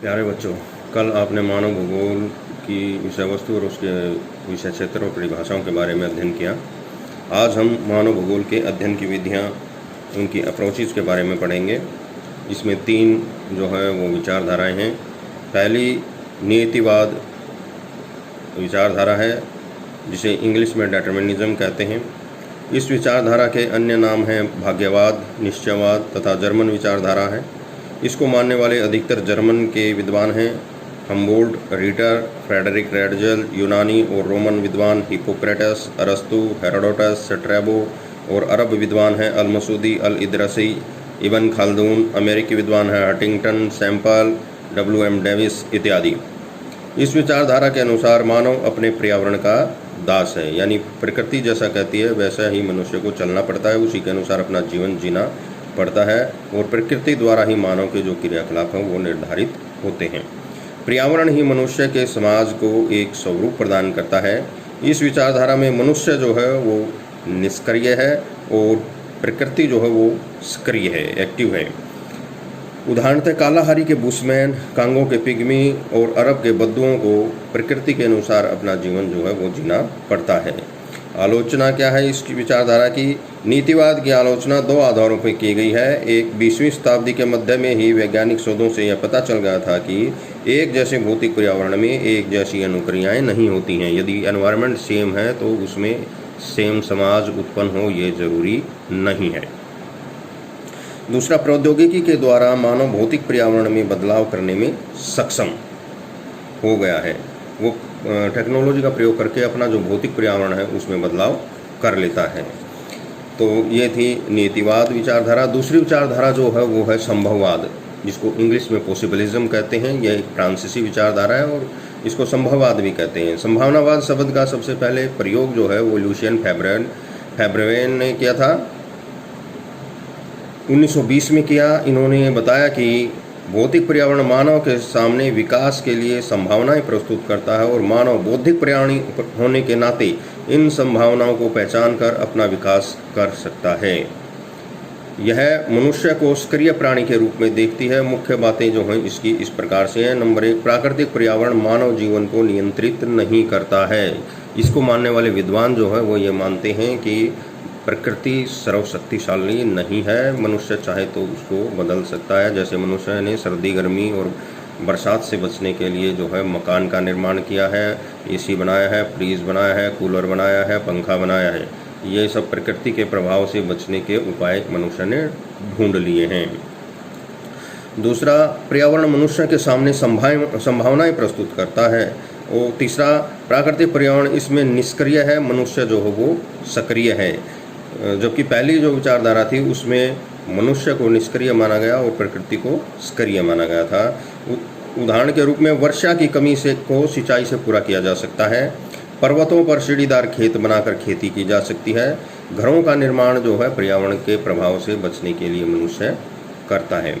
प्यारे बच्चों, कल आपने मानव भूगोल की विषय वस्तु और उसके विषय क्षेत्र और परिभाषाओं के बारे में अध्ययन किया। आज हम मानव भूगोल के अध्ययन की विधियाँ, उनकी अप्रोचेज के बारे में पढ़ेंगे। इसमें तीन जो है वो विचारधाराएं हैं। पहली नियतिवाद विचारधारा है, जिसे इंग्लिश में डिटरमिनिज्म कहते हैं। इस विचारधारा के अन्य नाम हैं भाग्यवाद, निश्चयवाद तथा जर्मन विचारधारा है। इसको मानने वाले अधिकतर जर्मन के विद्वान हैं। हम्बोल्ट, रीटर, फ्रेडरिक रेडजल, यूनानी और रोमन विद्वान हिप्पोक्रेटस, अरस्तु, हेरोडोटस, स्ट्रैबो और अरब विद्वान हैं अल-मसूदी, अल-इदरसी, इब्न खाल्दून। अमेरिकी विद्वान हैं हंटिंगटन, सैम्पल, W.M. डेविस इत्यादि। इस विचारधारा के अनुसार मानव अपने पर्यावरण का दास है, यानी प्रकृति जैसा कहती है वैसा ही मनुष्य को चलना पड़ता है, उसी के अनुसार अपना जीवन जीना पड़ता है और प्रकृति द्वारा ही मानव के जो क्रियाकलाप हैं वो निर्धारित होते हैं। पर्यावरण ही मनुष्य के समाज को एक स्वरूप प्रदान करता है। इस विचारधारा में मनुष्य जो है वो निष्क्रिय है और प्रकृति जो है वो सक्रिय है, एक्टिव है। उदाहरणतः कालाहारी के बुशमैन, कांगो के पिग्मी और अरब के बद्दुओं को प्रकृति के अनुसार अपना जीवन जो है वो जीना पड़ता है। आलोचना क्या है इसकी विचारधारा की? नीतिवाद की आलोचना दो आधारों पर की गई है। एक, 20वीं शताब्दी के मध्य में ही वैज्ञानिक शोधों से यह पता चल गया था कि एक जैसे भौतिक पर्यावरण में एक जैसी अनुक्रियाएं नहीं होती हैं। यदि एनवायरनमेंट सेम है तो उसमें सेम समाज उत्पन्न हो, ये जरूरी नहीं है। दूसरा, प्रौद्योगिकी के द्वारा मानव भौतिक पर्यावरण में बदलाव करने में सक्षम हो गया है। वो टेक्नोलॉजी का प्रयोग करके अपना जो भौतिक पर्यावरण है उसमें बदलाव कर लेता है। तो ये थी नीतिवाद विचारधारा। दूसरी विचारधारा जो है वो है संभववाद, जिसको इंग्लिश में पॉसिबिलिज्म कहते हैं। यह एक फ्रांसीसी विचारधारा है और इसको संभववाद भी कहते हैं। संभावनावाद शब्द का सबसे पहले प्रयोग जो है वो लुशियन फैब्रेवेन ने किया था, 1920 में किया। इन्होंने बताया कि भौतिक पर्यावरण मानव के सामने विकास के लिए संभावनाएं प्रस्तुत करता है और मानव बौद्धिक प्राणी होने के नाते इन संभावनाओं को पहचान कर अपना विकास कर सकता है। यह मनुष्य को सक्रिय प्राणी के रूप में देखती है। मुख्य बातें जो हैं इसकी इस प्रकार से हैं। नंबर 1, प्राकृतिक पर्यावरण मानव जीवन को नियंत्रित नहीं करता है। इसको मानने वाले विद्वान जो है वो ये मानते हैं कि प्रकृति सर्वशक्तिशाली नहीं है, मनुष्य चाहे तो उसको बदल सकता है। जैसे मनुष्य ने सर्दी, गर्मी और बरसात से बचने के लिए जो है मकान का निर्माण किया है, AC बनाया है, फ्रीज बनाया है, कूलर बनाया है, पंखा बनाया है। ये सब प्रकृति के प्रभाव से बचने के उपाय मनुष्य ने ढूंढ लिए हैं। दूसरा, पर्यावरण मनुष्य के सामने संभावनाएं प्रस्तुत करता है। और तीसरा, प्राकृतिक पर्यावरण इसमें निष्क्रिय है, मनुष्य जो है वो सक्रिय है। जबकि पहली जो विचारधारा थी उसमें मनुष्य को निष्क्रिय माना गया और प्रकृति को सक्रिय माना गया था। उदाहरण के रूप में वर्षा की कमी को सिंचाई से पूरा किया जा सकता है। पर्वतों पर सीढ़ीदार खेत बनाकर खेती की जा सकती है। घरों का निर्माण जो है पर्यावरण के प्रभाव से बचने के लिए मनुष्य करता है।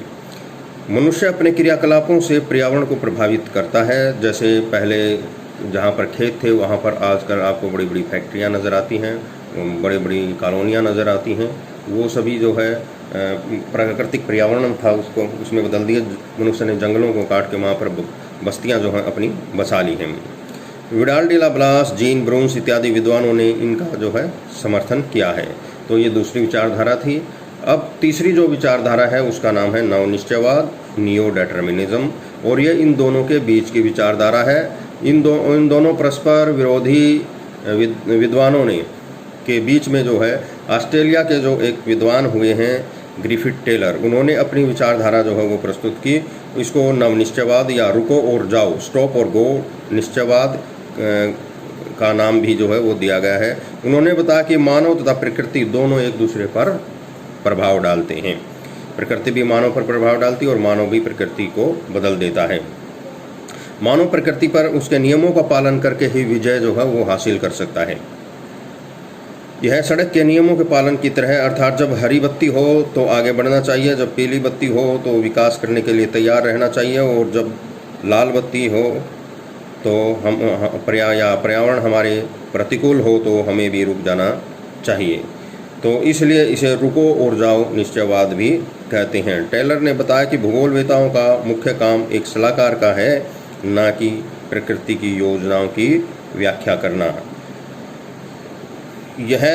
मनुष्य अपने क्रियाकलापों से पर्यावरण को प्रभावित करता है। जैसे पहले जहाँ पर खेत थे वहाँ पर आजकल आपको बड़ी बड़ी फैक्ट्रियाँ नज़र आती हैं, बड़ी बड़ी कॉलोनियाँ नज़र आती हैं। वो सभी जो है प्राकृतिक पर्यावरण था उसको उसमें बदल दिया। मनुष्य ने जंगलों को काट के वहाँ पर बस्तियाँ जो हैं अपनी बसा ली हैं। विडाल डी ला ब्लास, जीन ब्रून्स इत्यादि विद्वानों ने इनका जो है समर्थन किया है। तो ये दूसरी विचारधारा थी। अब तीसरी जो विचारधारा है उसका नाम है नवनिश्चयवाद, नियो डिटरमिनिज्म, और ये इन दोनों के बीच की विचारधारा है। इन दोनों परस्पर विरोधी विद्वानों ने के बीच में जो है ऑस्ट्रेलिया के जो एक विद्वान हुए हैं ग्रिफिथ टेलर, उन्होंने अपनी विचारधारा जो है वो प्रस्तुत की। इसको नवनिश्चयवाद या रुको और जाओ, स्टॉप और गो निश्चयवाद का नाम भी जो है वो दिया गया है। उन्होंने बताया कि मानव तथा प्रकृति दोनों एक दूसरे पर प्रभाव डालते हैं। प्रकृति भी मानव पर प्रभाव डालती है और मानव भी प्रकृति को बदल देता है। मानव प्रकृति पर उसके नियमों का पालन करके ही विजय जो है वो हासिल कर सकता है। यह सड़क के नियमों के पालन की तरह है, अर्थात जब हरी बत्ती हो तो आगे बढ़ना चाहिए, जब पीली बत्ती हो तो विकास करने के लिए तैयार रहना चाहिए, और जब लाल बत्ती हो तो पर्यावरण हमारे प्रतिकूल हो तो हमें भी रुक जाना चाहिए। तो इसलिए इसे रुको और जाओ निश्चयवाद भी कहते हैं। टेलर ने बताया कि भूगोलवेताओं का मुख्य काम एक सलाहकार का है, न कि प्रकृति की योजनाओं की व्याख्या करना। यह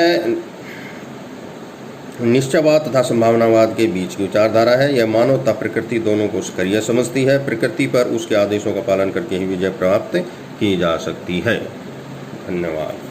निश्चयवाद तथा संभावनावाद के बीच की विचारधारा है। यह मानव तथा प्रकृति दोनों को सक्रिय समझती है। प्रकृति पर उसके आदेशों का पालन करके ही विजय प्राप्त की जा सकती है। धन्यवाद।